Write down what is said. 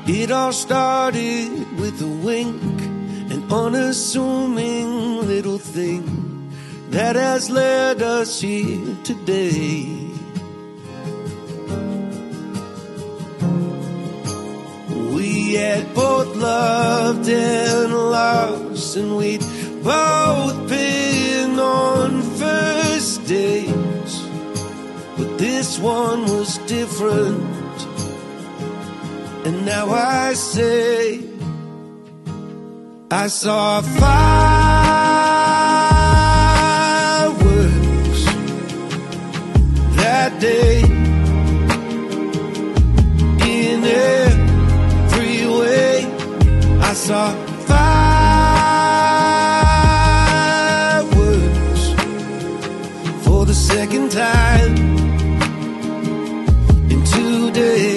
It all started with a wink, an unassuming little thing that has led us here today. We had both loved and lost, and we'd both been on first dates, but this one was different. And now I say, I saw fireworks that day in every way. I saw fireworks for the second time in 2 days.